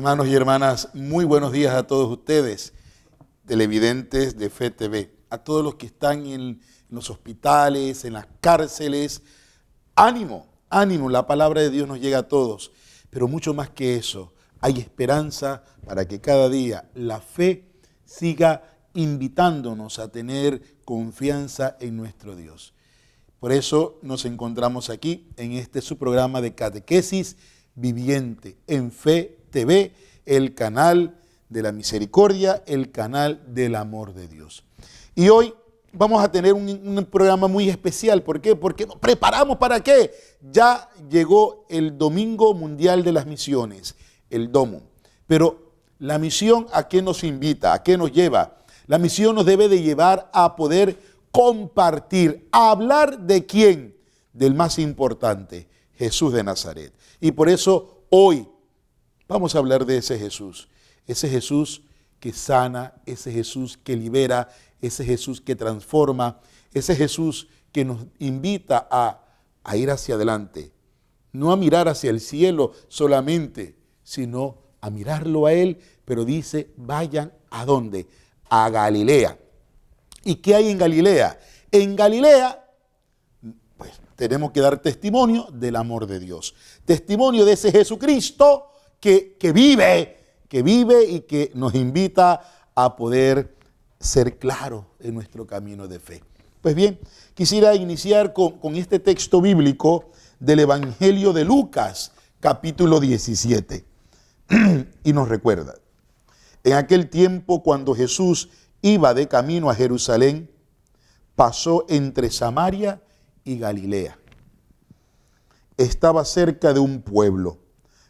Hermanos y hermanas, muy buenos días a todos ustedes, televidentes de Fe TV, a todos los que están en los hospitales, en las cárceles. Ánimo, ánimo, la palabra de Dios nos llega a todos, pero mucho más que eso, hay esperanza para que cada día la fe siga invitándonos a tener confianza en nuestro Dios. Por eso nos encontramos aquí en este su programa de catequesis viviente en Fe TV, el canal de la misericordia, el canal del amor de Dios. Y hoy vamos a tener un programa muy especial. ¿Por qué? Porque nos preparamos ¿para qué? Ya llegó el Domingo Mundial de las Misiones, el DOMO. Pero la misión, ¿a qué nos invita? ¿A qué nos lleva? La misión nos debe de llevar a poder compartir, a hablar ¿de quién? Del más importante, Jesús de Nazaret. Y por eso hoy vamos a hablar de ese Jesús que sana, ese Jesús que libera, ese Jesús que transforma, ese Jesús que nos invita a ir hacia adelante, no a mirar hacia el cielo solamente, sino a mirarlo a Él, pero dice, vayan ¿a dónde? A Galilea. ¿Y qué hay en Galilea? En Galilea, pues tenemos que dar testimonio del amor de Dios, testimonio de ese Jesucristo que vive y que nos invita a poder ser claros en nuestro camino de fe. Pues bien, quisiera iniciar con este texto bíblico del Evangelio de Lucas, capítulo 17. Y nos recuerda, en aquel tiempo cuando Jesús iba de camino a Jerusalén, pasó entre Samaria y Galilea. Estaba cerca de un pueblo,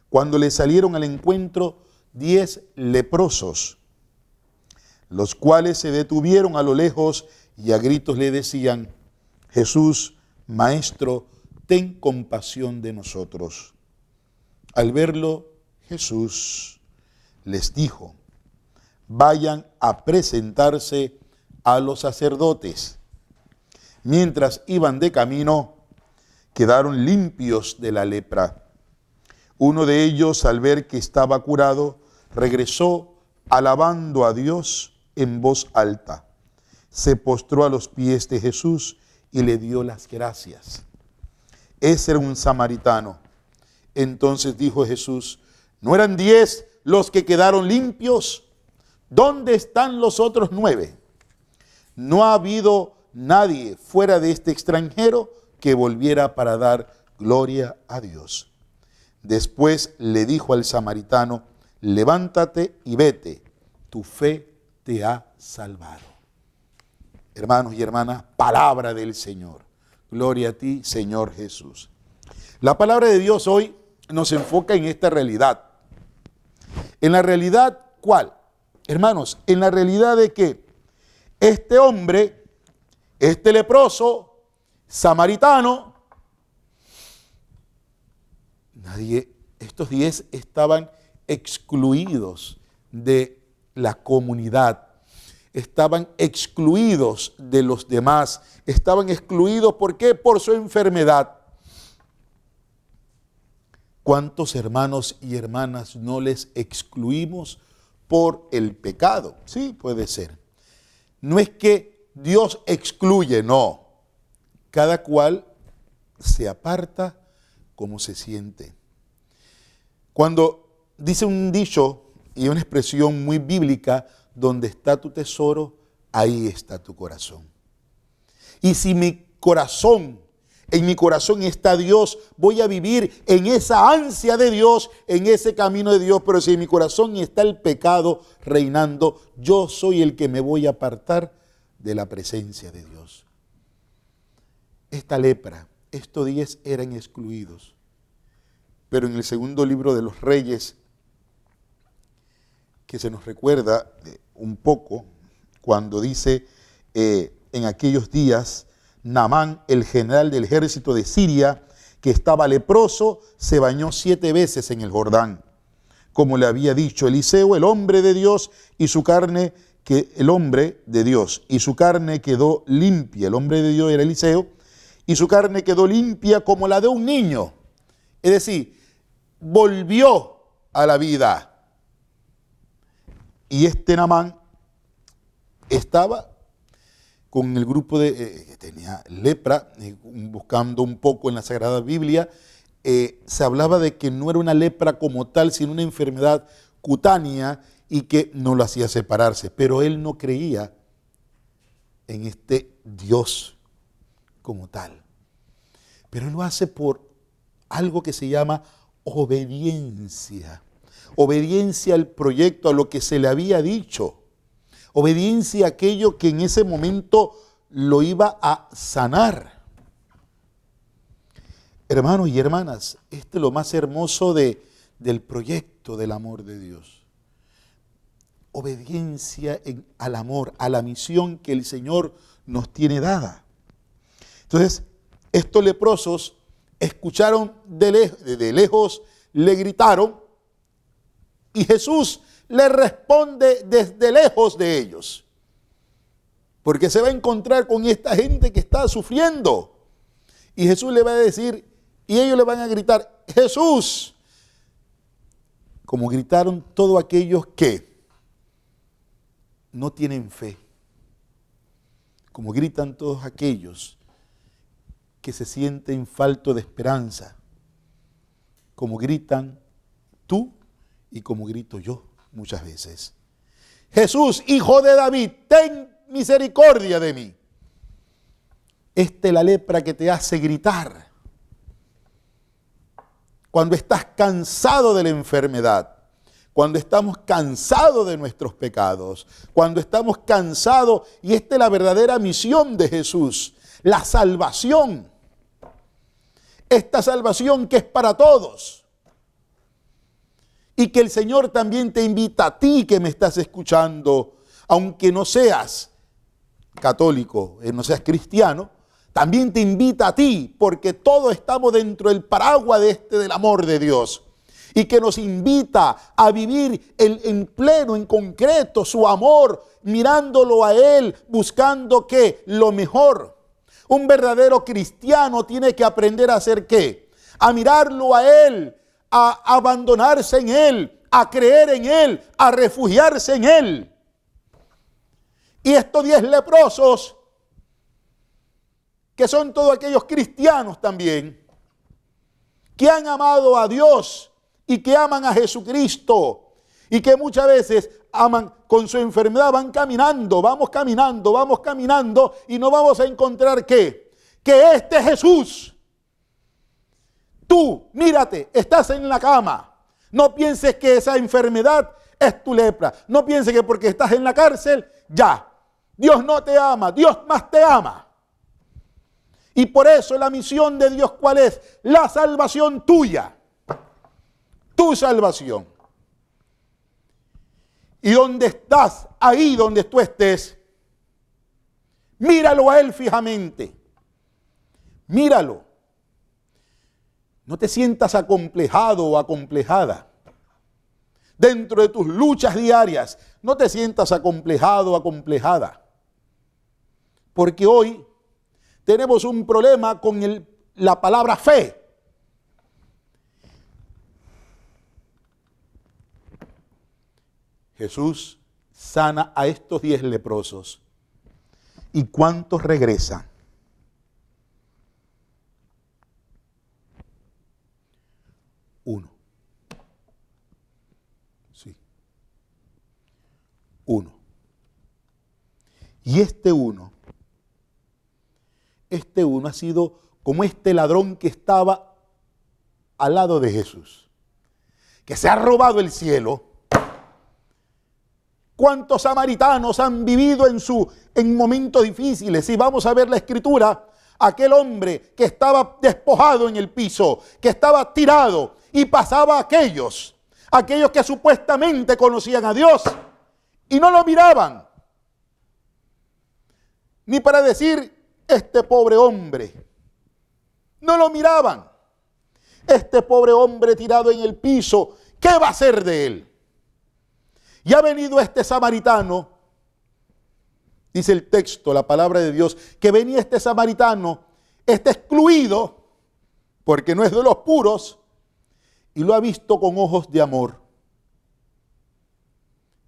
cuando le salieron al encuentro 10 leprosos, los cuales se detuvieron a lo lejos y a gritos le decían, Jesús, Maestro, ten compasión de nosotros. Al verlo, Jesús les dijo, vayan a presentarse a los sacerdotes. Mientras iban de camino, quedaron limpios de la lepra. Uno de ellos, al ver que estaba curado, regresó alabando a Dios en voz alta. Se postró a los pies de Jesús y le dio las gracias. Ese era un samaritano. Entonces dijo Jesús, ¿no eran 10 los que quedaron limpios? ¿Dónde están los otros 9? No ha habido nadie fuera de este extranjero que volviera para dar gloria a Dios. Después le dijo al samaritano, levántate y vete, tu fe te ha salvado. Hermanos y hermanas, palabra del Señor. Gloria a ti, Señor Jesús. La palabra de Dios hoy nos enfoca en esta realidad. En la realidad, ¿cuál? Hermanos, en la realidad de que este hombre, este leproso, samaritano, estos 10 estaban excluidos de la comunidad, estaban excluidos de los demás, estaban excluidos, ¿por qué? Por su enfermedad. ¿Cuántos hermanos y hermanas no les excluimos por el pecado? Sí, puede ser. No es que Dios excluye, no. Cada cual se aparta como se siente. Cuando dice un dicho y una expresión muy bíblica, donde está tu tesoro, ahí está tu corazón. Y si en mi corazón está Dios, voy a vivir en esa ansia de Dios, en ese camino de Dios. Pero si en mi corazón está el pecado reinando, yo soy el que me voy a apartar de la presencia de Dios. Esta lepra, estos 10 eran excluidos. Pero en el segundo libro de los Reyes, que se nos recuerda un poco, cuando dice, en aquellos días, Naamán, el general del ejército de Siria, que estaba leproso, se bañó 7 veces en el Jordán, como le había dicho Eliseo, el hombre de Dios, y su carne, el hombre de Dios, y su carne quedó limpia. El hombre de Dios era Eliseo, y su carne quedó limpia como la de un niño. Es decir, volvió a la vida. Y este Naamán estaba con el grupo que tenía lepra, buscando un poco en la Sagrada Biblia, se hablaba de que no era una lepra como tal, sino una enfermedad cutánea y que no lo hacía separarse. Pero él no creía en este Dios como tal. Pero él lo hace por algo que se llama obediencia. Obediencia al proyecto, a lo que se le había dicho. Obediencia a aquello que en ese momento lo iba a sanar. Hermanos y hermanas, este es lo más hermoso del proyecto del amor de Dios. Obediencia al amor, a la misión que el Señor nos tiene dada. Entonces, estos leprosos escucharon de lejos, le gritaron, y Jesús le responde desde lejos de ellos. Porque se va a encontrar con esta gente que está sufriendo. Y Jesús le va a decir, y ellos le van a gritar, Jesús. Como gritaron todos aquellos que no tienen fe. Como gritan todos aquellos que se sienten falto de esperanza. Como gritan tú y como grito yo muchas veces. Jesús, hijo de David, ten misericordia de mí. Esta es la lepra que te hace gritar. Cuando estás cansado de la enfermedad, cuando estamos cansados de nuestros pecados, cuando estamos cansados, y esta es la verdadera misión de Jesús, la salvación. Esta salvación que es para todos. Y que el Señor también te invita a ti que me estás escuchando, aunque no seas católico, no seas cristiano, también te invita a ti, porque todos estamos dentro del paraguas del amor de Dios. Y que nos invita a vivir en pleno, en concreto, su amor, mirándolo a Él, buscando ¿qué? Lo mejor. Un verdadero cristiano tiene que aprender a hacer ¿qué? A mirarlo a Él, a abandonarse en Él, a creer en Él, a refugiarse en Él. Y estos 10 leprosos, que son todos aquellos cristianos también, que han amado a Dios y que aman a Jesucristo, y que muchas veces aman con su enfermedad, vamos caminando, y no vamos a encontrar ¿qué? Que este Jesús. Tú, mírate, estás en la cama. No pienses que esa enfermedad es tu lepra. No pienses que porque estás en la cárcel, ya. Dios no te ama, Dios más te ama. Y por eso la misión de Dios, ¿cuál es? La salvación tuya. Tu salvación. Y donde estás, ahí donde tú estés, míralo a Él fijamente. Míralo. No te sientas acomplejado o acomplejada. Dentro de tus luchas diarias, no te sientas acomplejado o acomplejada. Porque hoy tenemos un problema con la palabra fe. Jesús sana a estos 10 leprosos. ¿Y cuántos regresan? Uno. Sí. Uno. Y este uno ha sido como este ladrón que estaba al lado de Jesús, que se ha robado el cielo. ¿Cuántos samaritanos han vivido en momentos difíciles? Si vamos a ver la escritura, aquel hombre que estaba despojado en el piso, que estaba tirado, y pasaba aquellos que supuestamente conocían a Dios y no lo miraban. Ni para decir, este pobre hombre. No lo miraban. Este pobre hombre tirado en el piso, ¿qué va a hacer de él? Y ha venido este samaritano, dice el texto, la palabra de Dios, que venía este samaritano, este excluido, porque no es de los puros, y lo ha visto con ojos de amor.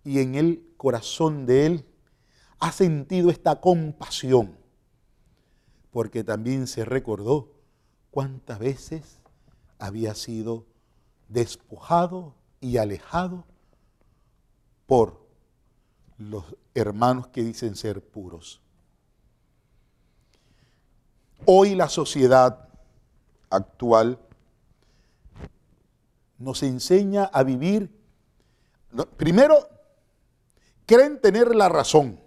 y en el corazón de él ha sentido esta compasión, porque también se recordó cuántas veces había sido despojado y alejado por los hermanos que dicen ser puros. Hoy la sociedad actual nos enseña a vivir, primero, creen tener la razón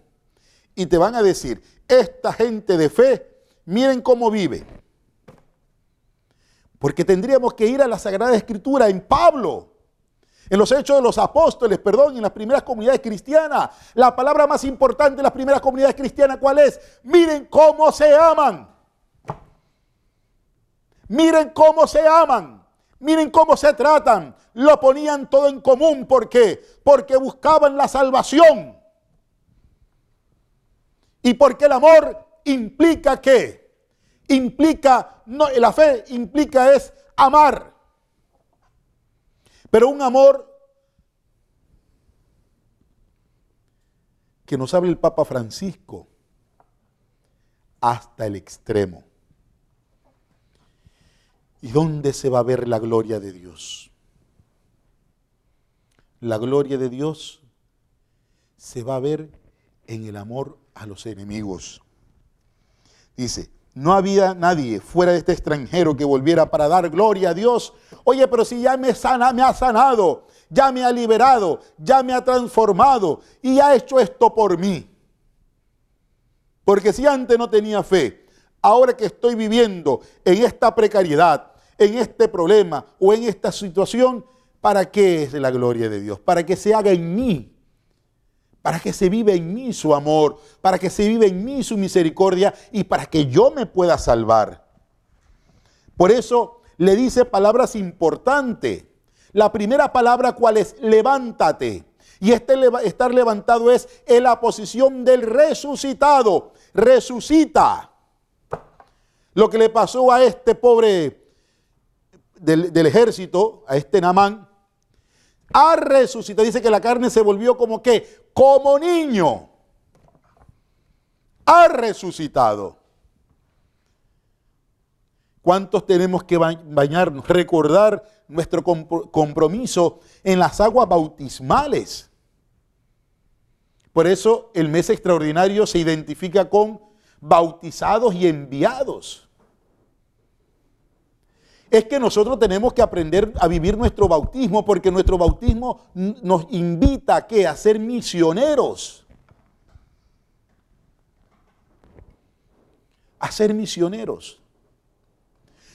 y te van a decir, esta gente de fe, miren cómo vive. Porque tendríamos que ir a la Sagrada Escritura, en Pablo, en los Hechos de los Apóstoles, en las primeras comunidades cristianas. La palabra más importante de las primeras comunidades cristianas, ¿cuál es? Miren cómo se aman. Miren cómo se aman. Miren cómo se tratan. Lo ponían todo en común. ¿Por qué? Porque buscaban la salvación. Y porque el amor implica ¿qué? La fe implica es amar. Pero un amor que nos habla el Papa Francisco hasta el extremo. ¿Y dónde se va a ver la gloria de Dios? La gloria de Dios se va a ver en el amor a los enemigos. Dice, no había nadie fuera de este extranjero que volviera para dar gloria a Dios. Oye, pero si ya me ha sanado, ya me ha liberado, ya me ha transformado y ha hecho esto por mí. Porque si antes no tenía fe, ahora que estoy viviendo en esta precariedad, en este problema o en esta situación, ¿para qué es la gloria de Dios? Para que se haga en mí. Para que se viva en mí su amor, para que se viva en mí su misericordia y para que yo me pueda salvar. Por eso le dice palabras importantes. La primera palabra, ¿cuál es? Levántate. Y estar levantado es en la posición del resucitado. Resucita. Lo que le pasó a este pobre del ejército, a este Naamán, ha resucitado. Dice que la carne se volvió como ¿qué? Como niño. Ha resucitado. ¿Cuántos tenemos que bañarnos? Recordar nuestro compromiso en las aguas bautismales. Por eso el mes extraordinario se identifica con bautizados y enviados. Es que nosotros tenemos que aprender a vivir nuestro bautismo, porque nuestro bautismo nos invita ¿a qué? A ser misioneros. A ser misioneros.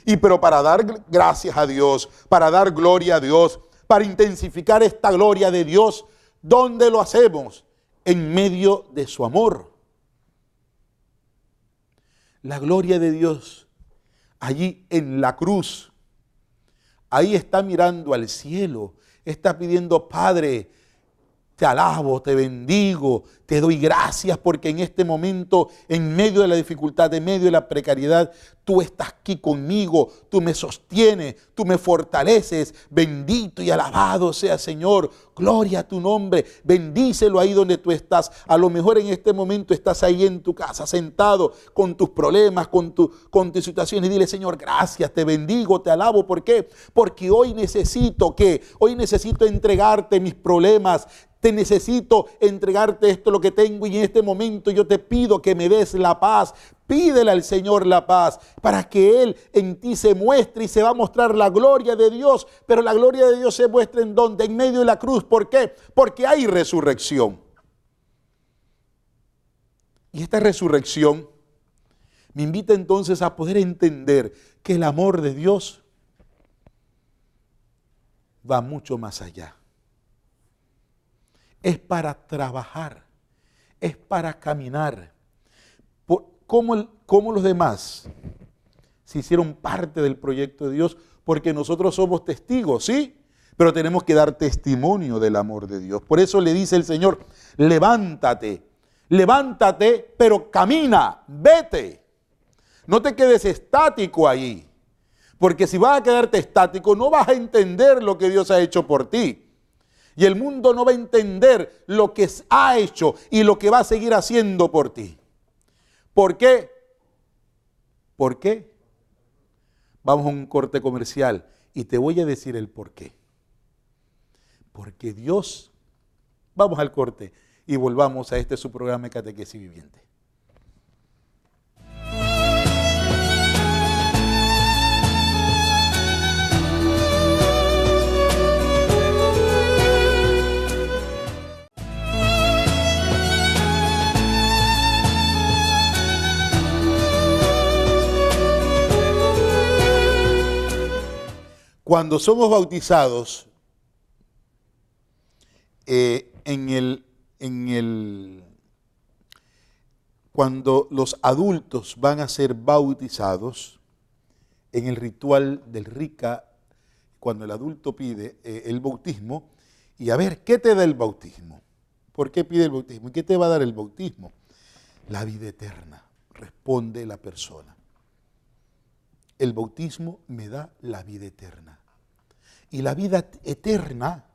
Y pero para dar gracias a Dios, para dar gloria a Dios, para intensificar esta gloria de Dios, ¿dónde lo hacemos? En medio de su amor. La gloria de Dios allí en la cruz, ahí está mirando al cielo, está pidiendo, Padre, te alabo, te bendigo, te doy gracias porque en este momento, en medio de la dificultad, en medio de la precariedad, tú estás aquí conmigo, tú me sostienes, tú me fortaleces. Bendito y alabado sea, Señor, gloria a tu nombre. Bendícelo ahí donde tú estás. A lo mejor en este momento estás ahí en tu casa, sentado con tus problemas, con tu situación, y dile, Señor, gracias, te bendigo, te alabo. ¿Por qué? Porque hoy necesito, ¿qué? Hoy necesito entregarte mis problemas. Te necesito entregarte esto, lo que tengo, y en este momento yo te pido que me des la paz. Pídele al Señor la paz para que Él en ti se muestre y se va a mostrar la gloria de Dios. Pero la gloria de Dios se muestra ¿en dónde? En medio de la cruz. ¿Por qué? Porque hay resurrección. Y esta resurrección me invita entonces a poder entender que el amor de Dios va mucho más allá. Es para trabajar, es para caminar. ¿Cómo los demás se hicieron parte del proyecto de Dios? Porque nosotros somos testigos, ¿sí? Pero tenemos que dar testimonio del amor de Dios. Por eso le dice el Señor, levántate, levántate, pero camina, vete. No te quedes estático ahí. Porque si vas a quedarte estático, no vas a entender lo que Dios ha hecho por ti. Y el mundo no va a entender lo que ha hecho y lo que va a seguir haciendo por ti. ¿Por qué? ¿Por qué? Vamos a un corte comercial y te voy a decir el por qué. Porque Dios, vamos al corte y volvamos a este su programa de Catequesis Viviente. Cuando somos bautizados, cuando los adultos van a ser bautizados, en el ritual del RICA, cuando el adulto pide el bautismo, y a ver, ¿qué te da el bautismo? ¿Por qué pide el bautismo? ¿Y qué te va a dar el bautismo? La vida eterna, responde la persona. El bautismo me da la vida eterna. Y la vida eterna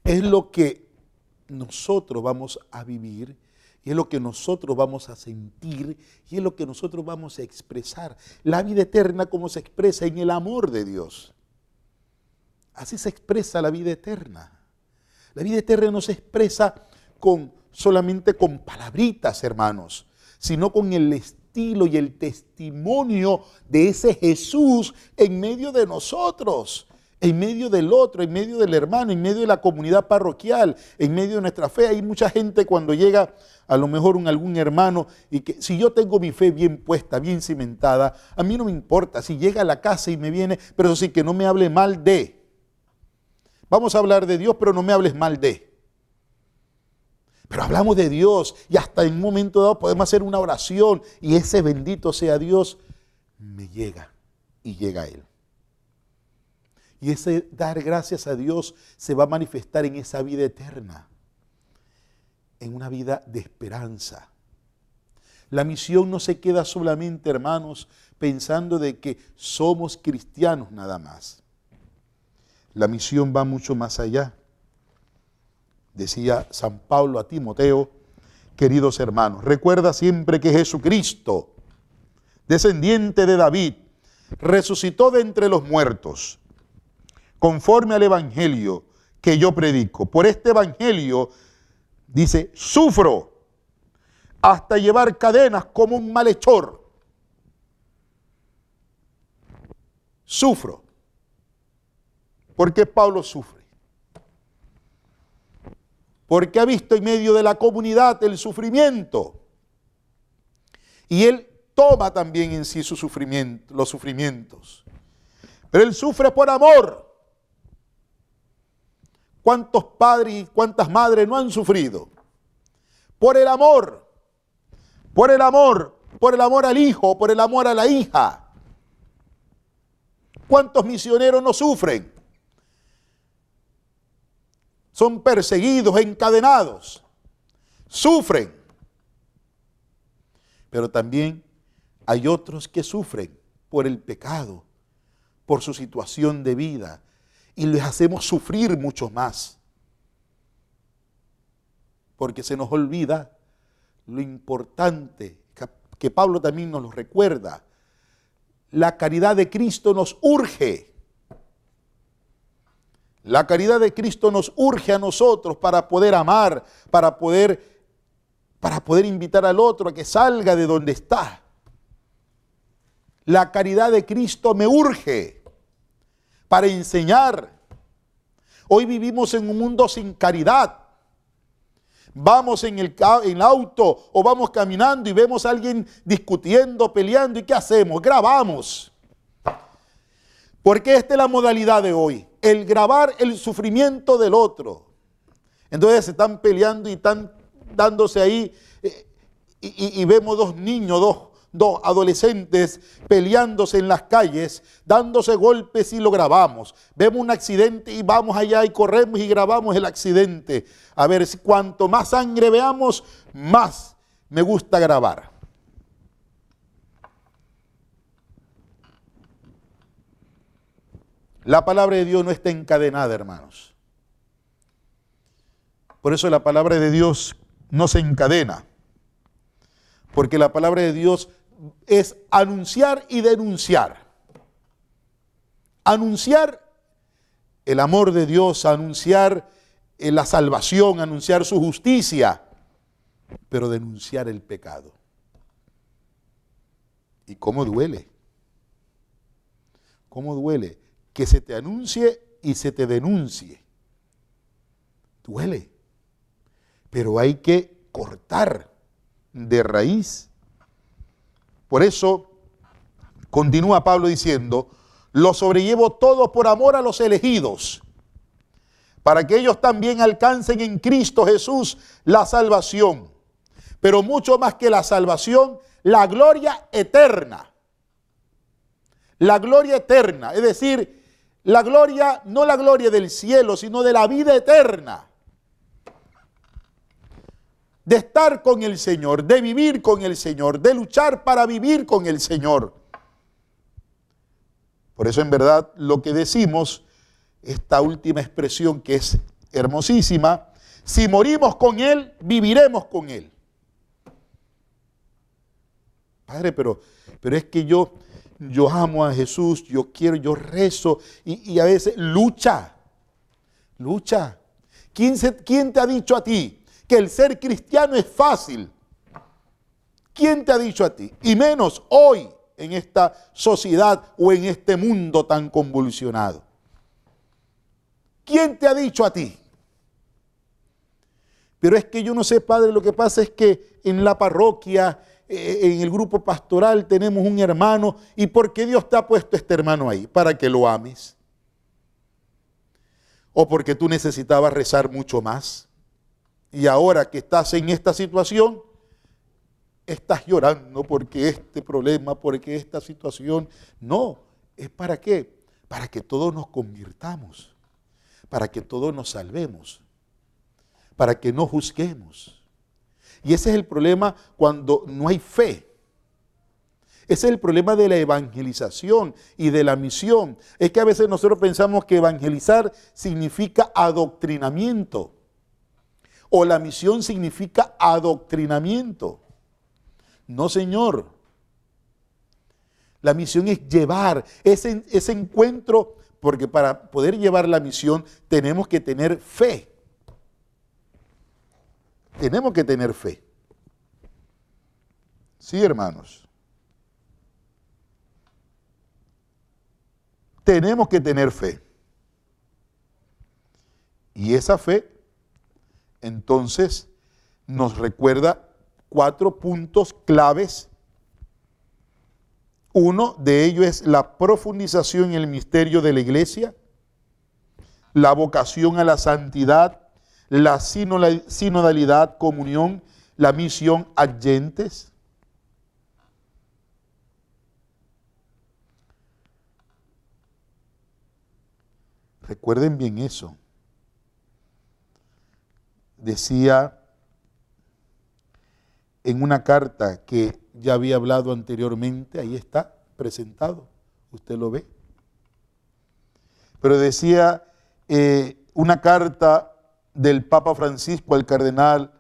es lo que nosotros vamos a vivir, y es lo que nosotros vamos a sentir, y es lo que nosotros vamos a expresar. La vida eterna como se expresa en el amor de Dios. Así se expresa la vida eterna. La vida eterna no se expresa solamente con palabritas, hermanos, sino con el estilo y el testimonio de ese Jesús en medio de nosotros, en medio del otro, en medio del hermano, en medio de la comunidad parroquial, en medio de nuestra fe. Hay mucha gente cuando llega a lo mejor algún hermano, y que si yo tengo mi fe bien puesta, bien cimentada, a mí no me importa si llega a la casa y me viene, pero eso sí, que no me hable mal de. Vamos a hablar de Dios, pero no me hables mal de. Pero hablamos de Dios y hasta en un momento dado podemos hacer una oración y ese bendito sea Dios me llega y llega a Él. Y ese dar gracias a Dios se va a manifestar en esa vida eterna, en una vida de esperanza. La misión no se queda solamente, hermanos, pensando de que somos cristianos nada más. La misión va mucho más allá. Decía San Pablo a Timoteo, queridos hermanos, recuerda siempre que Jesucristo, descendiente de David, resucitó de entre los muertos, conforme al evangelio que yo predico. Por este evangelio, dice, sufro hasta llevar cadenas como un malhechor. Sufro. ¿Por qué Pablo sufre? Porque ha visto en medio de la comunidad el sufrimiento. Y él toma también en sí su sufrimiento, los sufrimientos. Pero él sufre por amor. ¿Cuántos padres y cuántas madres no han sufrido? Por el amor. Por el amor. Por el amor al hijo, por el amor a la hija. ¿Cuántos misioneros no sufren? Son perseguidos, encadenados, sufren. Pero también hay otros que sufren por el pecado, por su situación de vida, y les hacemos sufrir mucho más. Porque se nos olvida lo importante, que Pablo también nos lo recuerda. La caridad de Cristo nos urge. La caridad de Cristo nos urge a nosotros para poder amar, para poder invitar al otro a que salga de donde está. La caridad de Cristo me urge para enseñar. Hoy vivimos en un mundo sin caridad. Vamos en el auto o vamos caminando y vemos a alguien discutiendo, peleando, ¿y qué hacemos? Grabamos. Porque esta es la modalidad de hoy. El grabar el sufrimiento del otro. Entonces se están peleando y están dándose ahí y vemos dos niños, dos adolescentes peleándose en las calles, dándose golpes y lo grabamos. Vemos un accidente y vamos allá y corremos y grabamos el accidente. A ver, cuanto más sangre veamos, más me gusta grabar. La palabra de Dios no está encadenada, hermanos. Por eso la palabra de Dios no se encadena, porque la palabra de Dios es anunciar y denunciar. Anunciar el amor de Dios, anunciar la salvación, anunciar su justicia, pero denunciar el pecado. ¿Y cómo duele? ¿Cómo duele que se te anuncie y se te denuncie? Duele, pero hay que cortar de raíz. Por eso continúa Pablo diciendo: lo sobrellevo todo por amor a los elegidos, para que ellos también alcancen en Cristo Jesús la salvación, pero mucho más que la salvación, la gloria eterna. La gloria eterna, es decir, la gloria, no la gloria del cielo, sino de la vida eterna. De estar con el Señor, de vivir con el Señor, de luchar para vivir con el Señor. Por eso en verdad lo que decimos, esta última expresión que es hermosísima: si morimos con Él, viviremos con Él. Padre, pero es que yo amo a Jesús, yo quiero, yo rezo y a veces lucha. ¿Quién te ha dicho a ti que el ser cristiano es fácil? ¿Quién te ha dicho a ti? Y menos hoy, en esta sociedad o en este mundo tan convulsionado. ¿Quién te ha dicho a ti? Pero es que yo no sé, Padre, lo que pasa es que en la parroquia, en el grupo pastoral tenemos un hermano. ¿Y por qué Dios te ha puesto este hermano ahí? ¿Para que lo ames? ¿O porque tú necesitabas rezar mucho más? Y ahora que estás en esta situación, estás llorando porque este problema, porque esta situación. No, ¿es para qué? Para que todos nos convirtamos, para que todos nos salvemos, para que no juzguemos. Y ese es el problema cuando no hay fe. Ese es el problema de la evangelización y de la misión. Es que a veces nosotros pensamos que evangelizar significa adoctrinamiento, o la misión significa adoctrinamiento. No, señor. La misión es llevar ese encuentro, porque para poder llevar la misión tenemos que tener fe. Tenemos que tener fe. Sí, hermanos. Tenemos que tener fe. Y esa fe, entonces, nos recuerda 4 puntos claves. Uno de ellos es la profundización en el misterio de la iglesia, la vocación a la santidad, la sinodalidad, comunión, la misión adyentes. Recuerden bien eso. Decía en una carta que ya había hablado anteriormente, ahí está presentado, usted lo ve. Pero decía una carta del Papa Francisco al cardenal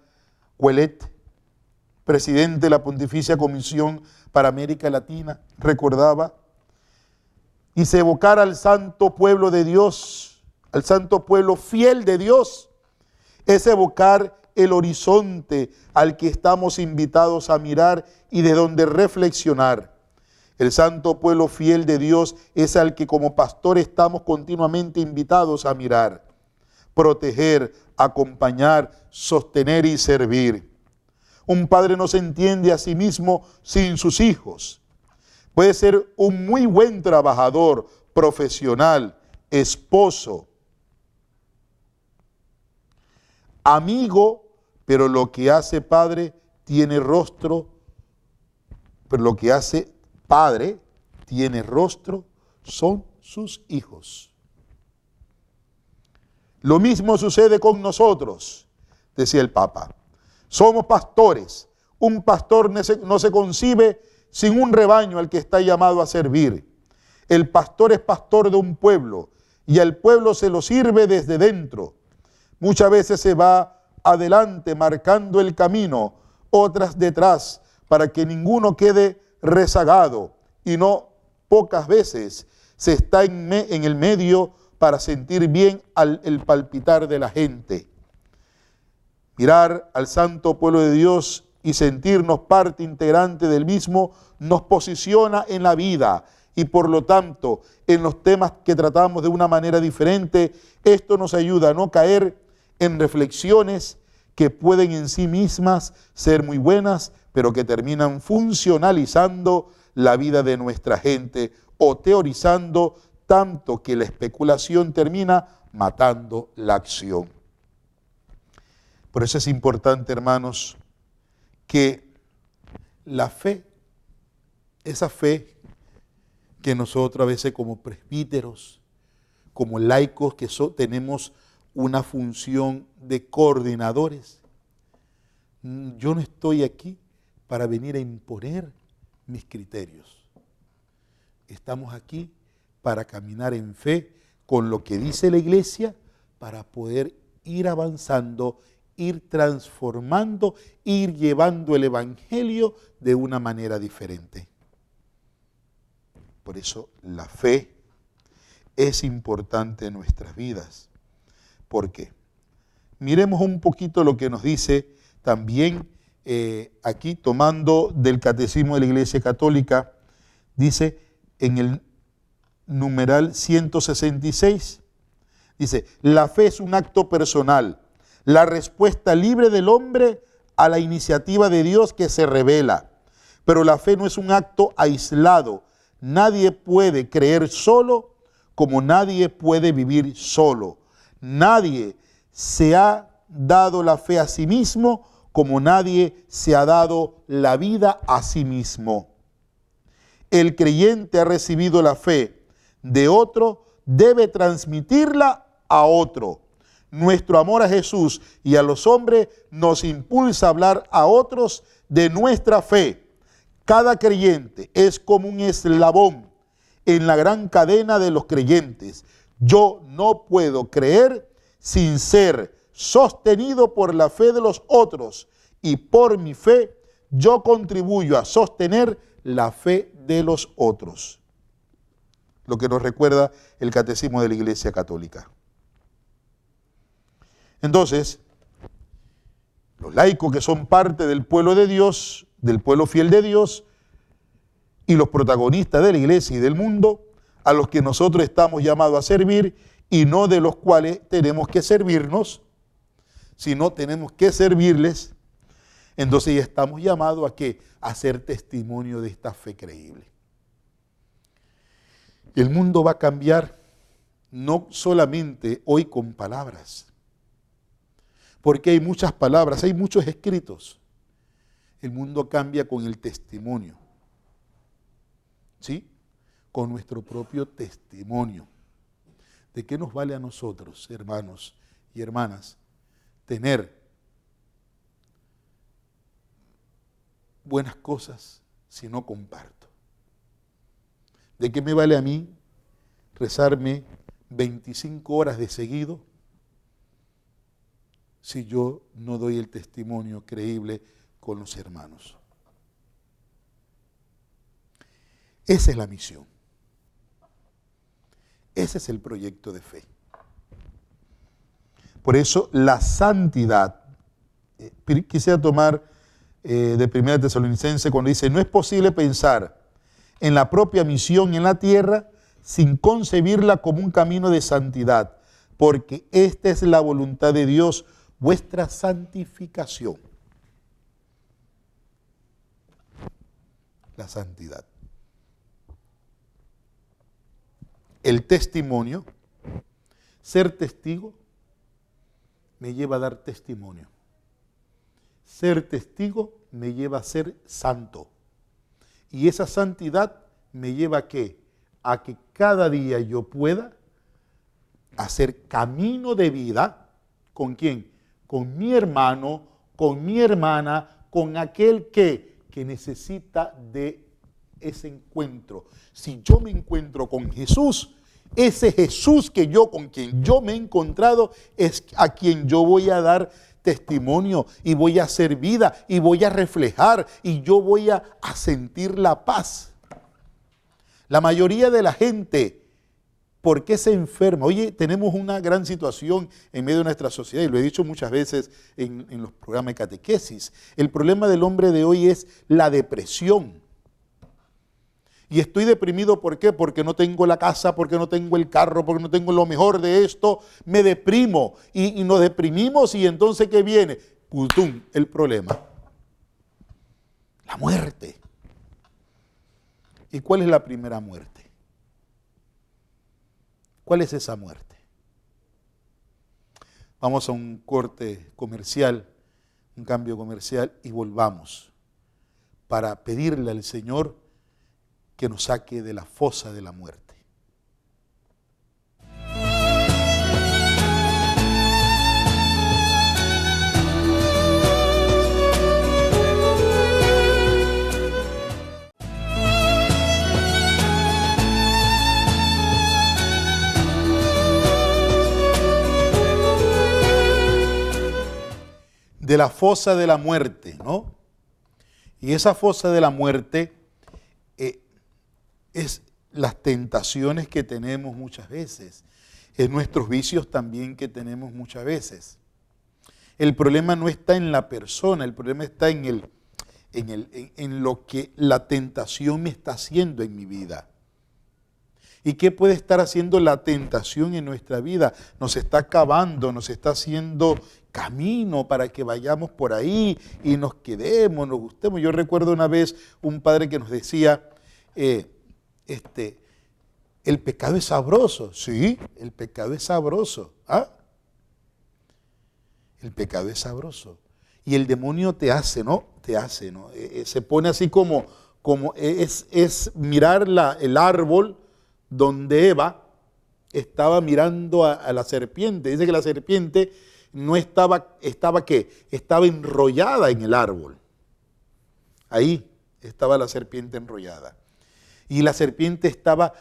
Ouellet, presidente de la Pontificia Comisión para América Latina, recordaba: y se evocara al santo pueblo de Dios, al santo pueblo fiel de Dios, es evocar el horizonte al que estamos invitados a mirar y de donde reflexionar. El santo pueblo fiel de Dios es al que como pastor estamos continuamente invitados a mirar, proteger, acompañar, sostener y servir. Un padre no se entiende a sí mismo sin sus hijos. Puede ser un muy buen trabajador, profesional, esposo, amigo, pero lo que hace padre tiene rostro, pero lo que hace padre tiene rostro, son sus hijos. Lo mismo sucede con nosotros, decía el Papa. Somos pastores. Un pastor no se concibe sin un rebaño al que está llamado a servir. El pastor es pastor de un pueblo y al pueblo se lo sirve desde dentro. Muchas veces se va adelante marcando el camino, otras detrás, para que ninguno quede rezagado. Y no pocas veces se está en el medio para sentir bien el palpitar de la gente. Mirar al santo pueblo de Dios y sentirnos parte integrante del mismo nos posiciona en la vida y por lo tanto en los temas que tratamos de una manera diferente. Esto nos ayuda a no caer en reflexiones que pueden en sí mismas ser muy buenas, pero que terminan funcionalizando la vida de nuestra gente o teorizando tanto que la especulación termina matando la acción. Por eso es importante, hermanos, que la fe, esa fe que nosotros a veces como presbíteros, como laicos que tenemos una función de coordinadores, yo no estoy aquí para venir a imponer mis criterios. Estamos aquí para caminar en fe con lo que dice la Iglesia para poder ir avanzando, ir transformando, ir llevando el Evangelio de una manera diferente. Por eso la fe es importante en nuestras vidas. ¿Por qué? Miremos un poquito lo que nos dice también aquí, tomando del Catecismo de la Iglesia Católica, dice en el numeral 166, dice, la fe es un acto personal, la respuesta libre del hombre a la iniciativa de Dios que se revela. Pero la fe no es un acto aislado. Nadie puede creer solo como nadie puede vivir solo. Nadie se ha dado la fe a sí mismo como nadie se ha dado la vida a sí mismo. El creyente ha recibido la fe de otro, debe transmitirla a otro. Nuestro amor a Jesús y a los hombres nos impulsa a hablar a otros de nuestra fe. Cada creyente es como un eslabón en la gran cadena de los creyentes. Yo no puedo creer sin ser sostenido por la fe de los otros, y por mi fe yo contribuyo a sostener la fe de los otros. Lo que nos recuerda el Catecismo de la Iglesia Católica. Entonces, los laicos que son parte del pueblo de Dios, del pueblo fiel de Dios, y los protagonistas de la Iglesia y del mundo, a los que nosotros estamos llamados a servir, y no de los cuales tenemos que servirnos, sino tenemos que servirles. Entonces ya estamos llamados a ¿qué? A hacer testimonio de esta fe creíble. El mundo va a cambiar no solamente hoy con palabras, porque hay muchas palabras, hay muchos escritos. El mundo cambia con el testimonio, ¿sí? Con nuestro propio testimonio. ¿De qué nos vale a nosotros, hermanos y hermanas, tener buenas cosas si no comparto? ¿De qué me vale a mí rezarme 25 horas de seguido si yo no doy el testimonio creíble con los hermanos? Esa es la misión. Ese es el proyecto de fe. Por eso la santidad, quisiera tomar de 1 Tesalonicenses cuando dice, no es posible pensar en la propia misión en la tierra sin concebirla como un camino de santidad, porque esta es la voluntad de Dios, vuestra santificación. La santidad. El testimonio, ser testigo, me lleva a dar testimonio. Ser testigo me lleva a ser santo. Y esa santidad me lleva ¿a qué? A que cada día yo pueda hacer camino de vida. ¿Con quién? Con mi hermano, con mi hermana, con aquel que necesita de ese encuentro. Si yo me encuentro con Jesús, ese Jesús con quien yo me he encontrado es a quien yo voy a dar testimonio y voy a hacer vida y voy a reflejar y yo voy a sentir la paz. La mayoría de la gente, ¿por qué se enferma? Oye, tenemos una gran situación en medio de nuestra sociedad y lo he dicho muchas veces en los programas de catequesis. El problema del hombre de hoy es la depresión. Y estoy deprimido, ¿por qué? Porque no tengo la casa, porque no tengo el carro, porque no tengo lo mejor de esto. Me deprimo y nos deprimimos y entonces ¿qué viene? ¡Putum! El problema. La muerte. ¿Y cuál es la primera muerte? ¿Cuál es esa muerte? Vamos a un corte comercial, un cambio comercial y volvamos para pedirle al Señor que nos saque de la fosa de la muerte. De la fosa de la muerte, ¿no? Y esa fosa de la muerte es las tentaciones que tenemos muchas veces, es nuestros vicios también que tenemos muchas veces. El problema no está en la persona, el problema está en lo que la tentación me está haciendo en mi vida. ¿Y qué puede estar haciendo la tentación en nuestra vida? Nos está acabando, nos está haciendo camino para que vayamos por ahí y nos quedemos, nos gustemos. Yo recuerdo una vez un padre que nos decía, el pecado es sabroso. Sí, el pecado es sabroso. ¿Ah? El pecado es sabroso. Y el demonio te hace, ¿no? Te hace, ¿no? Se pone así como es mirar el árbol donde Eva estaba mirando a la serpiente. Dice que la serpiente no estaba ¿qué? Estaba enrollada en el árbol. Ahí estaba la serpiente enrollada. Y la serpiente estaba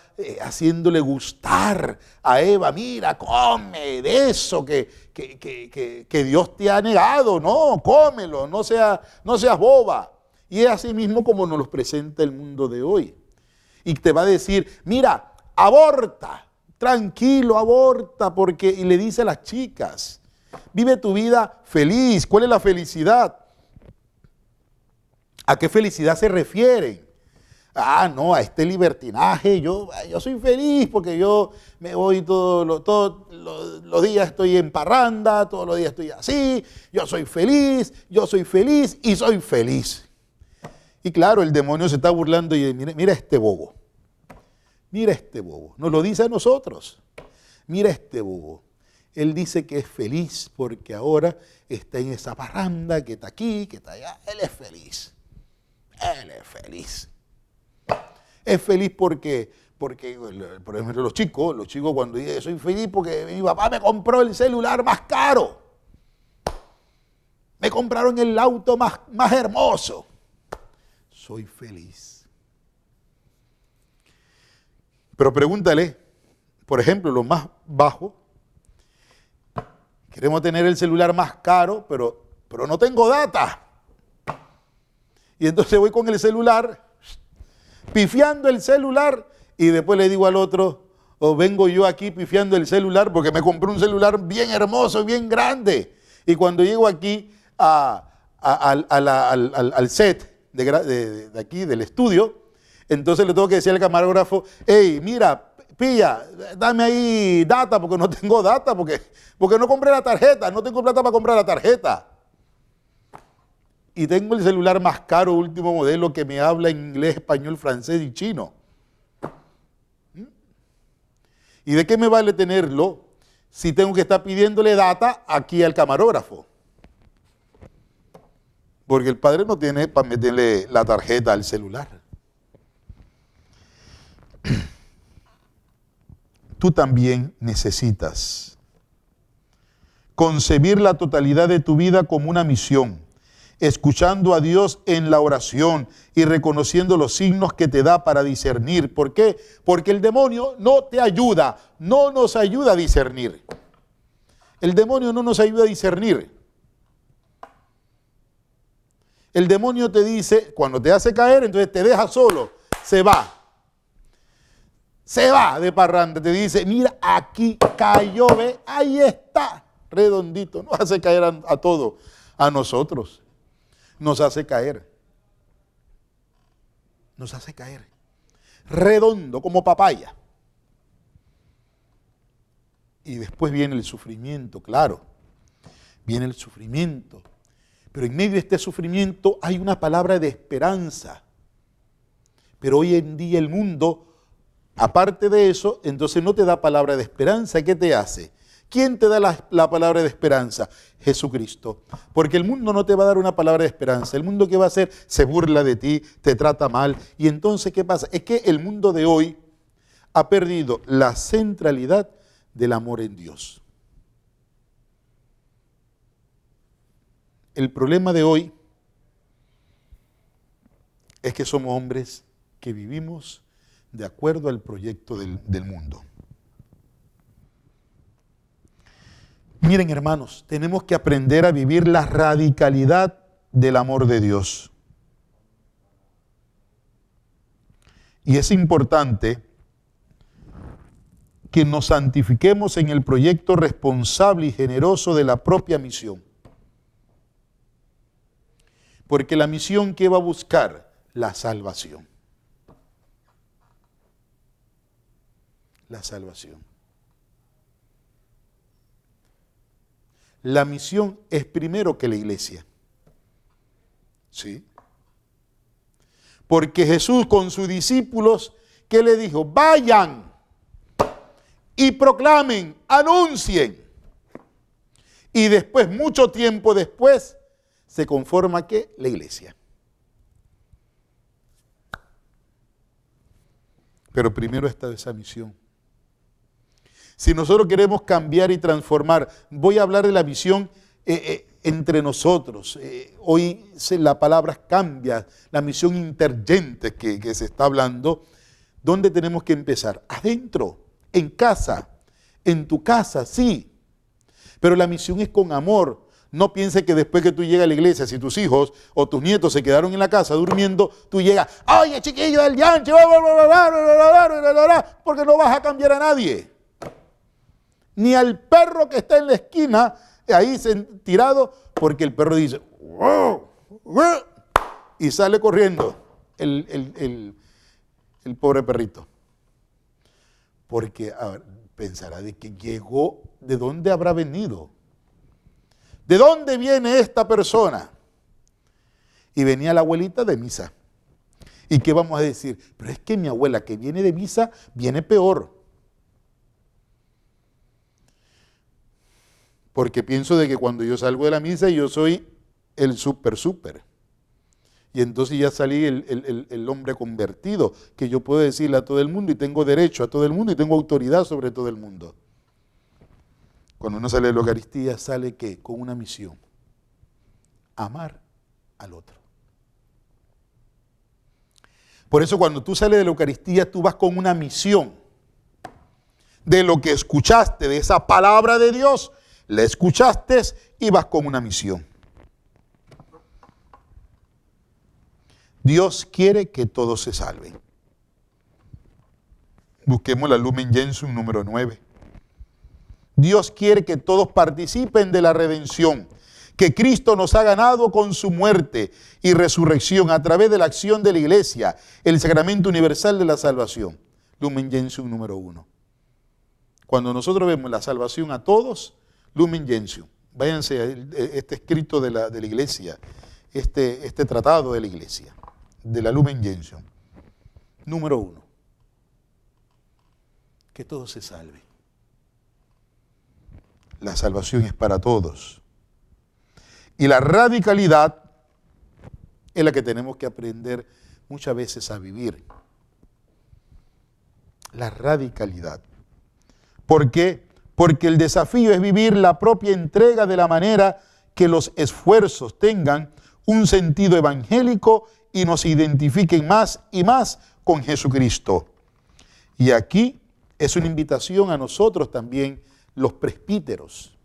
haciéndole gustar a Eva. Mira, come de eso que Dios te ha negado. No, cómelo, no seas boba. Y es así mismo como nos los presenta el mundo de hoy. Y te va a decir, mira, aborta, tranquilo, aborta, porque, y le dice a las chicas, vive tu vida feliz. ¿Cuál es la felicidad? ¿A qué felicidad se refieren? Ah, no, a este libertinaje, yo soy feliz porque yo me voy todos los días estoy en parranda, todos los días estoy así, yo soy feliz y soy feliz. Y claro, el demonio se está burlando y mira este bobo. Mira este bobo, nos lo dice a nosotros. Mira este bobo. Él dice que es feliz porque ahora está en esa parranda, que está aquí, que está allá. Él es feliz. Él es feliz. Es feliz porque, por ejemplo, los chicos cuando dicen soy feliz porque mi papá me compró el celular más caro. Me compraron el auto más hermoso. Soy feliz. Pero pregúntale, por ejemplo, lo más bajo. Queremos tener el celular más caro, pero no tengo data. Y entonces voy con el celular, pifiando el celular, y después le digo al otro, o vengo yo aquí pifiando el celular porque me compré un celular bien hermoso, bien grande. Y cuando llego aquí al set de aquí, del estudio, entonces le tengo que decir al camarógrafo, hey, mira, pilla, dame ahí data porque no tengo data, porque no compré la tarjeta, no tengo plata para comprar la tarjeta. Y tengo el celular más caro, último modelo, que me habla inglés, español, francés y chino. ¿Y de qué me vale tenerlo si tengo que estar pidiéndole data aquí al camarógrafo? Porque el padre no tiene para meterle la tarjeta al celular. Tú también necesitas concebir la totalidad de tu vida como una misión, escuchando a Dios en la oración y reconociendo los signos que te da para discernir. ¿Por qué? Porque el demonio no te ayuda, no nos ayuda a discernir. El demonio no nos ayuda a discernir. El demonio te dice, cuando te hace caer, entonces te deja solo, se va. Se va de parranda, te dice, mira, aquí cayó, ve, ahí está, redondito. Nos hace caer a todos, a nosotros. Nos hace caer. Nos hace caer. Redondo, como papaya. Y después viene el sufrimiento, claro. Viene el sufrimiento. Pero en medio de este sufrimiento hay una palabra de esperanza. Pero hoy en día el mundo, aparte de eso, entonces no te da palabra de esperanza. ¿Qué te hace? ¿Quién te da la palabra de esperanza? Jesucristo. Porque el mundo no te va a dar una palabra de esperanza. El mundo, ¿qué va a hacer? Se burla de ti, te trata mal. Y entonces, ¿qué pasa? Es que el mundo de hoy ha perdido la centralidad del amor en Dios. El problema de hoy es que somos hombres que vivimos de acuerdo al proyecto del mundo. Miren, hermanos, tenemos que aprender a vivir la radicalidad del amor de Dios. Y es importante que nos santifiquemos en el proyecto responsable y generoso de la propia misión. Porque la misión, ¿qué va a buscar? La salvación. La salvación. La misión es primero que la iglesia. ¿Sí? Porque Jesús con sus discípulos, ¿qué le dijo? Vayan y proclamen, anuncien. Y después, mucho tiempo después, se conforma ¿qué? La iglesia. Pero primero está esa misión. Si nosotros queremos cambiar y transformar, voy a hablar de la misión entre nosotros. Hoy la palabra cambia, la misión intergente que se está hablando. ¿Dónde tenemos que empezar? Adentro, en casa, en tu casa, sí. Pero la misión es con amor. No piense que después que tú llegas a la iglesia, si tus hijos o tus nietos se quedaron en la casa durmiendo, tú llegas, oye chiquillo del llanche, porque no vas a cambiar a nadie. Ni al perro que está en la esquina, ahí tirado, porque el perro dice, wow, wow, y sale corriendo el pobre perrito. Porque pensará de que llegó, ¿de dónde habrá venido? ¿De dónde viene esta persona? Y venía la abuelita de misa. ¿Y qué vamos a decir? Pero es que mi abuela que viene de misa, viene peor. Porque pienso de que cuando yo salgo de la misa, yo soy el súper. Y entonces ya salí el hombre convertido, que yo puedo decirle a todo el mundo y tengo derecho a todo el mundo y tengo autoridad sobre todo el mundo. Cuando uno sale de la Eucaristía, ¿sale qué? Con una misión. Amar al otro. Por eso cuando tú sales de la Eucaristía, tú vas con una misión. De lo que escuchaste, de esa palabra de Dios, la escuchaste y vas con una misión. Dios quiere que todos se salven. Busquemos la Lumen Gentium número 9. Dios quiere que todos participen de la redención que Cristo nos ha ganado con su muerte y resurrección a través de la acción de la iglesia, el sacramento universal de la salvación. Lumen Gentium número 1. Cuando nosotros vemos la salvación a todos, Lumen Gentium. Váyanse a este escrito de la iglesia, este tratado de la iglesia, de la Lumen Gentium. Número 1. Que todos se salven. La salvación es para todos. Y la radicalidad es la que tenemos que aprender muchas veces a vivir. La radicalidad. ¿Por qué? Porque el desafío es vivir la propia entrega de la manera que los esfuerzos tengan un sentido evangélico y nos identifiquen más y más con Jesucristo. Y aquí es una invitación a nosotros también, los presbíteros.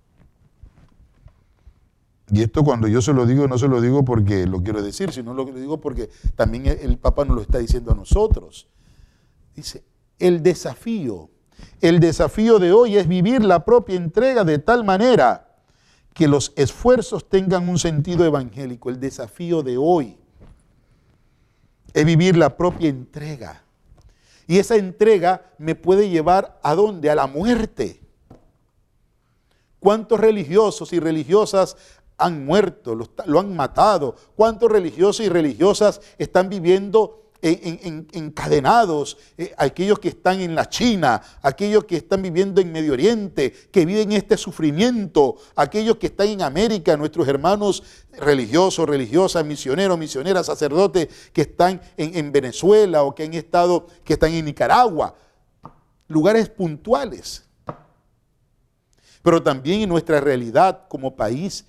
Y esto cuando yo se lo digo, no se lo digo porque lo quiero decir, sino lo digo porque también el Papa nos lo está diciendo a nosotros. Dice, el desafío de hoy es vivir la propia entrega de tal manera que los esfuerzos tengan un sentido evangélico. El desafío de hoy es vivir la propia entrega. Y esa entrega me puede llevar ¿a dónde? A la muerte. ¿Cuántos religiosos y religiosas han muerto, lo han matado? ¿Cuántos religiosos y religiosas están viviendo encadenados? Aquellos que están en la China, aquellos que están viviendo en Medio Oriente, que viven este sufrimiento, aquellos que están en América, nuestros hermanos religiosos, religiosas, misioneros, misioneras, sacerdotes que están en Venezuela o que están en Nicaragua, lugares puntuales. Pero también en nuestra realidad como país,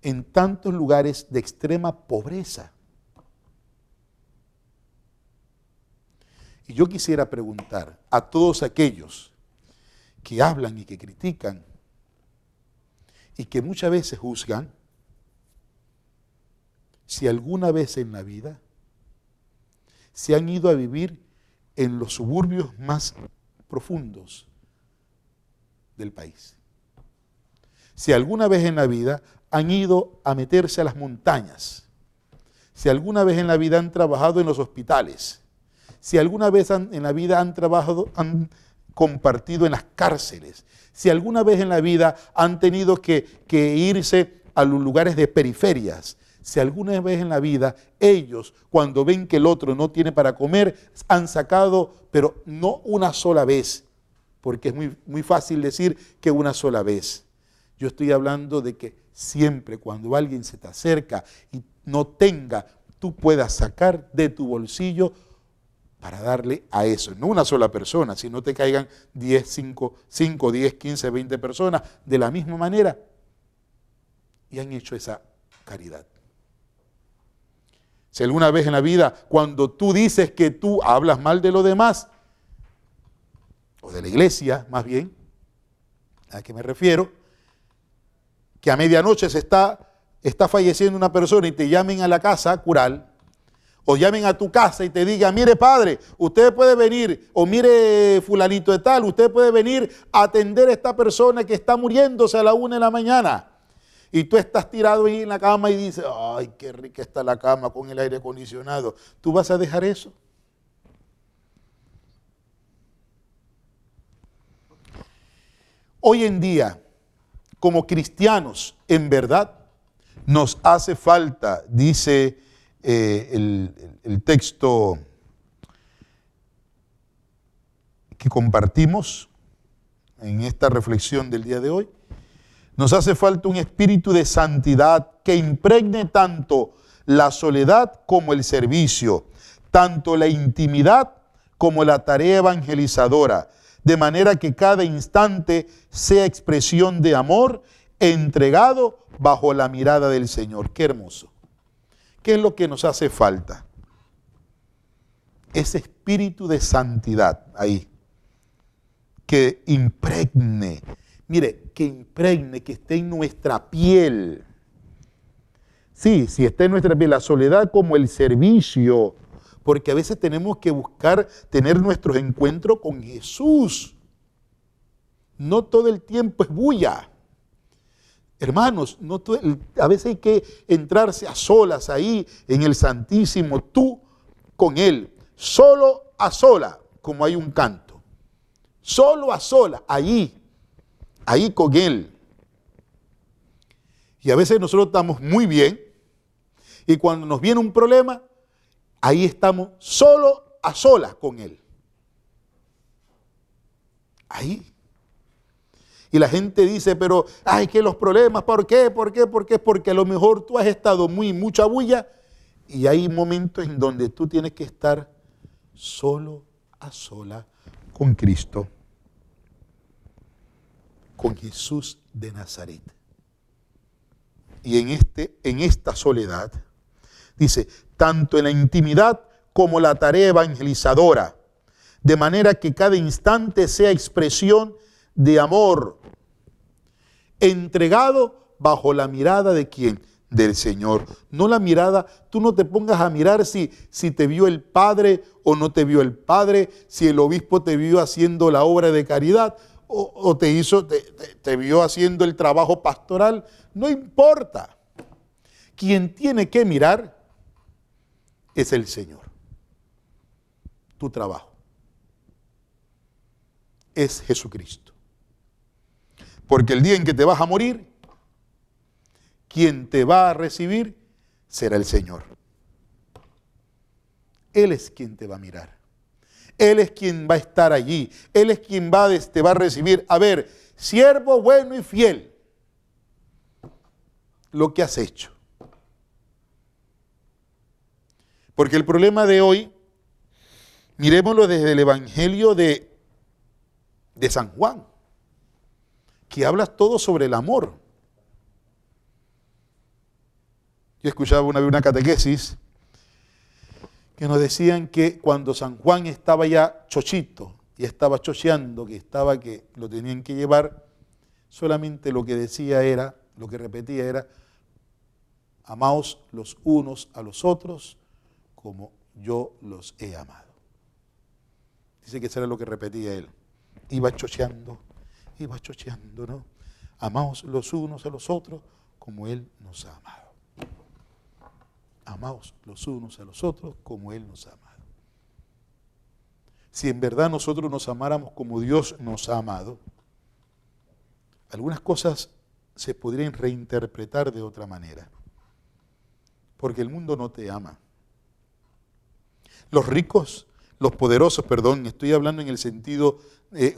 en tantos lugares de extrema pobreza. Y yo quisiera preguntar a todos aquellos que hablan y que critican y que muchas veces juzgan, si alguna vez en la vida se han ido a vivir en los suburbios más profundos del país. Si alguna vez en la vida han ido a meterse a las montañas, si alguna vez en la vida han trabajado en los hospitales, si alguna vez en la vida han compartido en las cárceles, si alguna vez en la vida han tenido que irse a los lugares de periferias, si alguna vez en la vida ellos, cuando ven que el otro no tiene para comer, han sacado, pero no una sola vez, porque es muy fácil decir que una sola vez. Yo estoy hablando de que siempre cuando alguien se te acerca y no tenga, tú puedas sacar de tu bolsillo para darle a eso. No una sola persona, si no te caigan 5, 10, 15, 20 personas de la misma manera y han hecho esa caridad. Si alguna vez en la vida, cuando tú dices que tú hablas mal de los demás, o de la iglesia más bien, ¿a qué me refiero? Que a medianoche está falleciendo una persona y te llamen a la casa cural, o llamen a tu casa y te digan, mire padre, usted puede venir, o mire fulanito de tal, usted puede venir a atender a esta persona que está muriéndose a la 1 de la mañana. Y tú estás tirado ahí en la cama y dices, ay, qué rica está la cama con el aire acondicionado. ¿Tú vas a dejar eso? Hoy en día, como cristianos, en verdad, nos hace falta, dice el texto que compartimos en esta reflexión del día de hoy, nos hace falta un espíritu de santidad que impregne tanto la soledad como el servicio, tanto la intimidad como la tarea evangelizadora, de manera que cada instante sea expresión de amor entregado bajo la mirada del Señor. Qué hermoso. ¿Qué es lo que nos hace falta? Ese espíritu de santidad ahí, que impregne, mire, que impregne, que esté en nuestra piel. Sí, si está en nuestra piel, la soledad como el servicio, porque a veces tenemos que buscar tener nuestros encuentros con Jesús. No todo el tiempo es bulla. Hermanos, a veces hay que entrarse a solas ahí en el Santísimo, tú con Él, solo a sola, como hay un canto. Solo a sola, ahí con Él. Y a veces nosotros estamos muy bien y cuando nos viene un problema, ahí estamos solo a solas con Él. Ahí. Y la gente dice, pero, ay, que los problemas, ¿por qué? Porque a lo mejor tú has estado mucha bulla y hay momentos en donde tú tienes que estar solo a sola con Cristo, con Jesús de Nazaret. Y en esta soledad, dice, tanto en la intimidad como la tarea evangelizadora, de manera que cada instante sea expresión de amor, entregado bajo la mirada ¿de quién? Del Señor. No la mirada, tú no te pongas a mirar si te vio el Padre o no te vio el Padre, si el obispo te vio haciendo la obra de caridad o te vio haciendo el trabajo pastoral. No importa. Quien tiene que mirar es el Señor. Tu trabajo es Jesucristo. Porque el día en que te vas a morir, quien te va a recibir será el Señor. Él es quien te va a mirar. Él es quien va a estar allí. Él es quien te va a recibir. A ver, siervo bueno y fiel, lo que has hecho. Porque el problema de hoy, miremoslo desde el Evangelio de San Juan, que habla todo sobre el amor. Yo escuchaba una vez una catequesis que nos decían que cuando San Juan estaba ya chochito y estaba chocheando, que lo tenían que llevar, solamente lo que decía era, lo que repetía era, amaos los unos a los otros como yo los he amado. Dice que eso era lo que repetía él. Iba chocheando, ¿no? Amaos los unos a los otros como él nos ha amado. Amaos los unos a los otros como Él nos ha amado. Si en verdad nosotros nos amáramos como Dios nos ha amado, algunas cosas se podrían reinterpretar de otra manera. Porque el mundo no te ama. Los ricos, los poderosos, estoy hablando en el sentido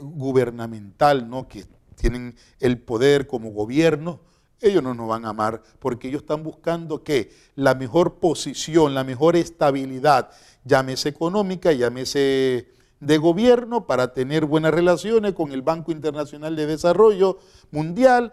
gubernamental, ¿no? Que tienen el poder como gobierno. Ellos no nos van a amar porque ellos están buscando ¿qué? La mejor posición, la mejor estabilidad, llámese económica, llámese de gobierno, para tener buenas relaciones con el Banco Internacional de Desarrollo Mundial.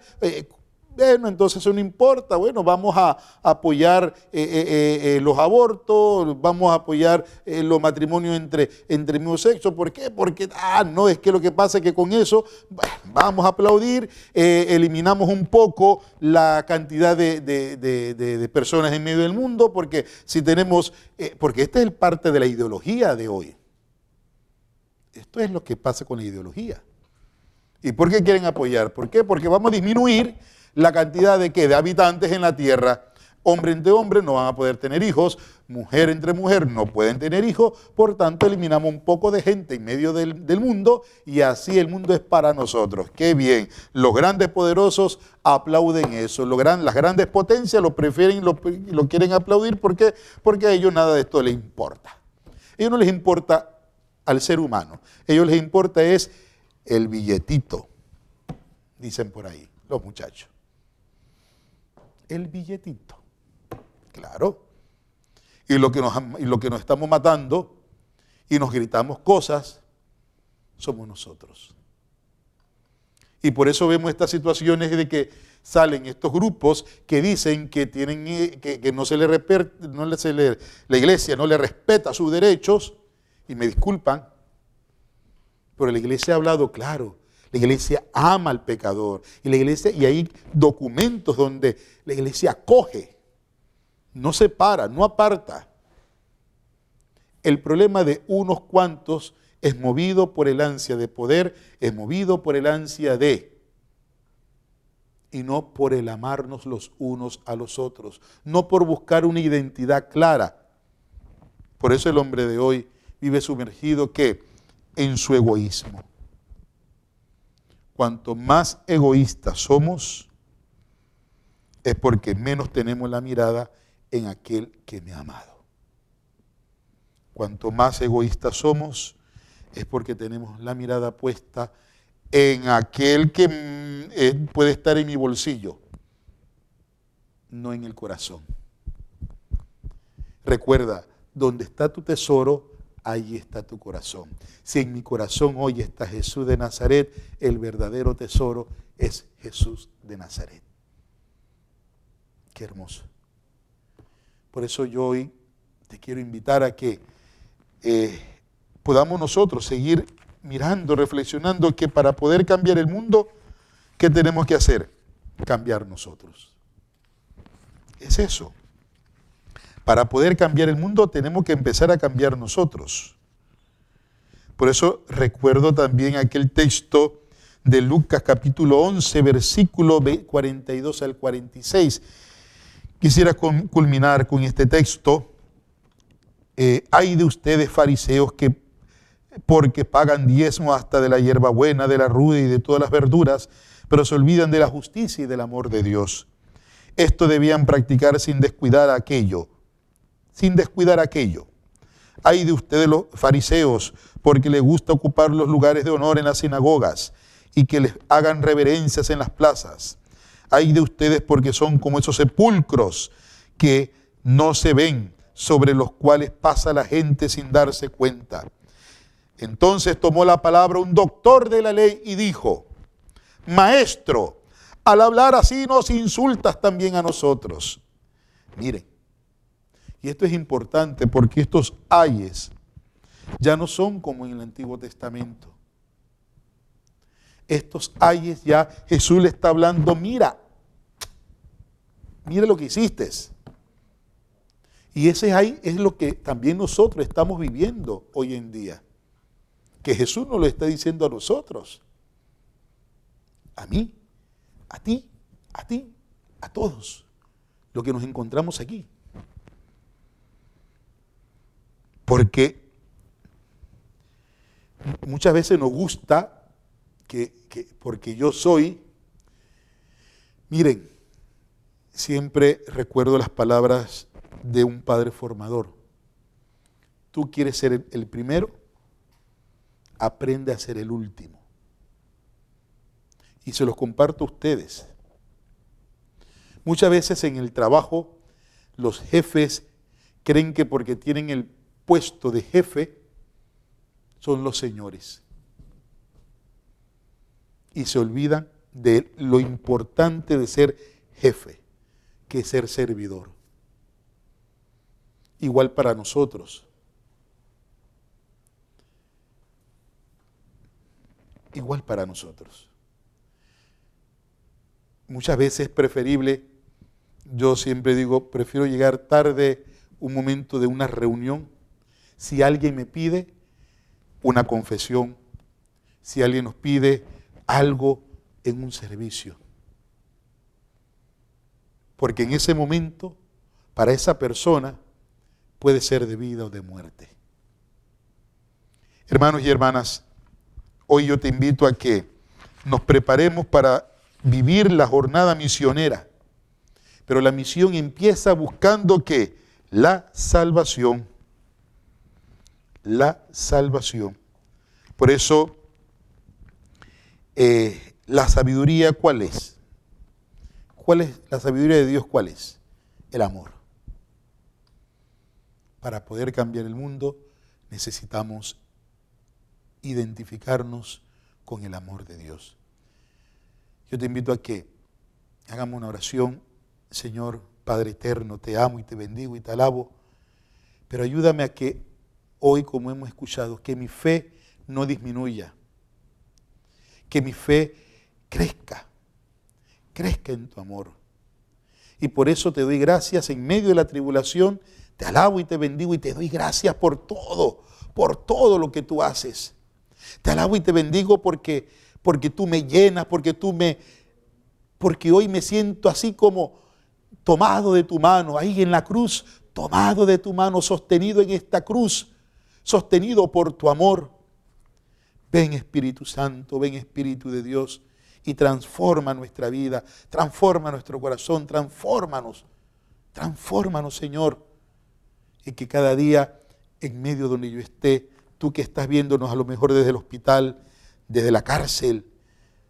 Bueno, entonces eso no importa, bueno, vamos a apoyar los abortos, vamos a apoyar los matrimonios entre el mismo sexo. ¿Por qué? Porque, no, es que lo que pasa es que con eso, bueno, vamos a aplaudir, eliminamos un poco la cantidad de personas en medio del mundo, porque si tenemos, porque esta es parte de la ideología de hoy. Esto es lo que pasa con la ideología. ¿Y por qué quieren apoyar? ¿Por qué? Porque vamos a disminuir la cantidad de habitantes en la tierra. Hombre entre hombre no van a poder tener hijos, mujer entre mujer no pueden tener hijos, por tanto eliminamos un poco de gente en medio del mundo y así el mundo es para nosotros. ¡Qué bien! Los grandes poderosos aplauden eso, las grandes potencias lo prefieren y lo quieren aplaudir. ¿Por qué? Porque a ellos nada de esto les importa. A ellos no les importa al ser humano, a ellos les importa es el billetito, dicen por ahí los muchachos. El billetito, claro. Y lo que nos estamos matando y nos gritamos cosas, somos nosotros. Y por eso vemos estas situaciones de que salen estos grupos que dicen que tienen que no se le la iglesia no le respeta sus derechos, y me disculpan, pero la iglesia ha hablado claro. La iglesia ama al pecador y hay documentos donde la iglesia acoge, no separa, no aparta. El problema de unos cuantos es movido por el ansia de poder, es movido por el ansia y no por el amarnos los unos a los otros, no por buscar una identidad clara. Por eso el hombre de hoy vive sumergido ¿qué? En su egoísmo. Cuanto más egoístas somos, es porque menos tenemos la mirada en aquel que me ha amado. Cuanto más egoístas somos, es porque tenemos la mirada puesta en aquel que puede estar en mi bolsillo, no en el corazón. Recuerda, donde está tu tesoro, ahí está tu corazón. Si en mi corazón hoy está Jesús de Nazaret, el verdadero tesoro es Jesús de Nazaret. Qué hermoso. Por eso yo hoy te quiero invitar a que podamos nosotros seguir mirando, reflexionando que para poder cambiar el mundo, ¿qué tenemos que hacer? cambiar nosotros. Es eso. Para poder cambiar el mundo tenemos que empezar a cambiar nosotros. Por eso recuerdo también aquel texto de Lucas capítulo 11, versículo 42 al 46. Quisiera culminar con este texto. Hay de ustedes fariseos que porque pagan diezmo hasta de la hierbabuena, de la ruda y de todas las verduras, pero se olvidan de la justicia y del amor de Dios. Esto debían practicar sin descuidar aquello. Sin descuidar aquello. Hay de ustedes los fariseos, porque les gusta ocupar los lugares de honor en las sinagogas y que les hagan reverencias en las plazas. Hay de ustedes porque son como esos sepulcros que no se ven, sobre los cuales pasa la gente sin darse cuenta. Entonces tomó la palabra un doctor de la ley y dijo: Maestro, al hablar así nos insultas también a nosotros. Miren, y esto es importante porque estos ayes ya no son como en el Antiguo Testamento. Estos ayes ya Jesús le está hablando: mira lo que hiciste. Y ese ay es lo que también nosotros estamos viviendo hoy en día. Que Jesús nos lo está diciendo a nosotros. A mí, a ti, a todos. Lo que nos encontramos aquí. Porque muchas veces nos gusta porque yo soy, miren, siempre recuerdo las palabras de un padre formador. Tú quieres ser el primero, aprende a ser el último. Y se los comparto a ustedes. Muchas veces en el trabajo los jefes creen que porque tienen el puesto de jefe son los señores. Y se olvidan de lo importante de ser jefe, que es ser servidor. Igual para nosotros. Igual para nosotros. Muchas veces es preferible, yo siempre digo, prefiero llegar tarde un momento de una reunión, si alguien me pide una confesión, si alguien nos pide algo en un servicio. Porque en ese momento, para esa persona, puede ser de vida o de muerte. Hermanos y hermanas, hoy yo te invito a que nos preparemos para vivir la jornada misionera. Pero la misión empieza buscando ¿qué? La salvación. La salvación. Por eso, la sabiduría, ¿cuál es? ¿Cuál es la sabiduría de Dios? ¿Cuál es? El amor. Para poder cambiar el mundo necesitamos identificarnos con el amor de Dios. Yo te invito a que hagamos una oración. Señor, Padre eterno, te amo y te bendigo y te alabo, pero ayúdame a que hoy, como hemos escuchado, que mi fe no disminuya, que mi fe crezca en tu amor. Y por eso te doy gracias en medio de la tribulación, te alabo y te bendigo y te doy gracias por todo lo que tú haces. Te alabo y te bendigo porque tú me llenas, porque hoy me siento así como tomado de tu mano, ahí en la cruz, tomado de tu mano, sostenido en esta cruz, sostenido por tu amor. Ven Espíritu Santo, ven Espíritu de Dios y transforma nuestra vida, transforma nuestro corazón, transfórmanos, Señor, y que cada día en medio donde yo esté, tú que estás viéndonos a lo mejor desde el hospital, desde la cárcel,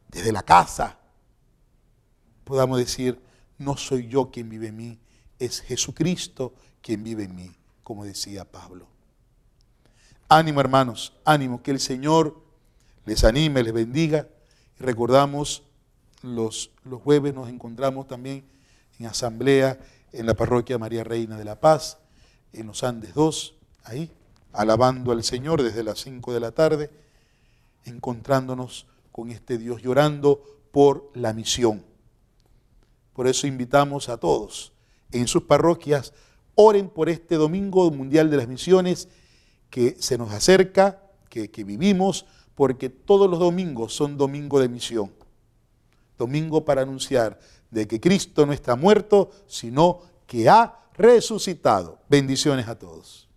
desde la casa, podamos decir: no soy yo quien vive en mí, es Jesucristo quien vive en mí, como decía Pablo. Ánimo, hermanos, ánimo, que el Señor les anime, les bendiga. Y recordamos, los jueves nos encontramos también en asamblea en la parroquia María Reina de la Paz, en los Andes 2, ahí, alabando al Señor desde las 5 de la tarde, encontrándonos con este Dios, llorando por la misión. Por eso invitamos a todos en sus parroquias, oren por este Domingo Mundial de las Misiones que se nos acerca, que vivimos, porque todos los domingos son domingo de misión. Domingo para anunciar de que Cristo no está muerto, sino que ha resucitado. Bendiciones a todos.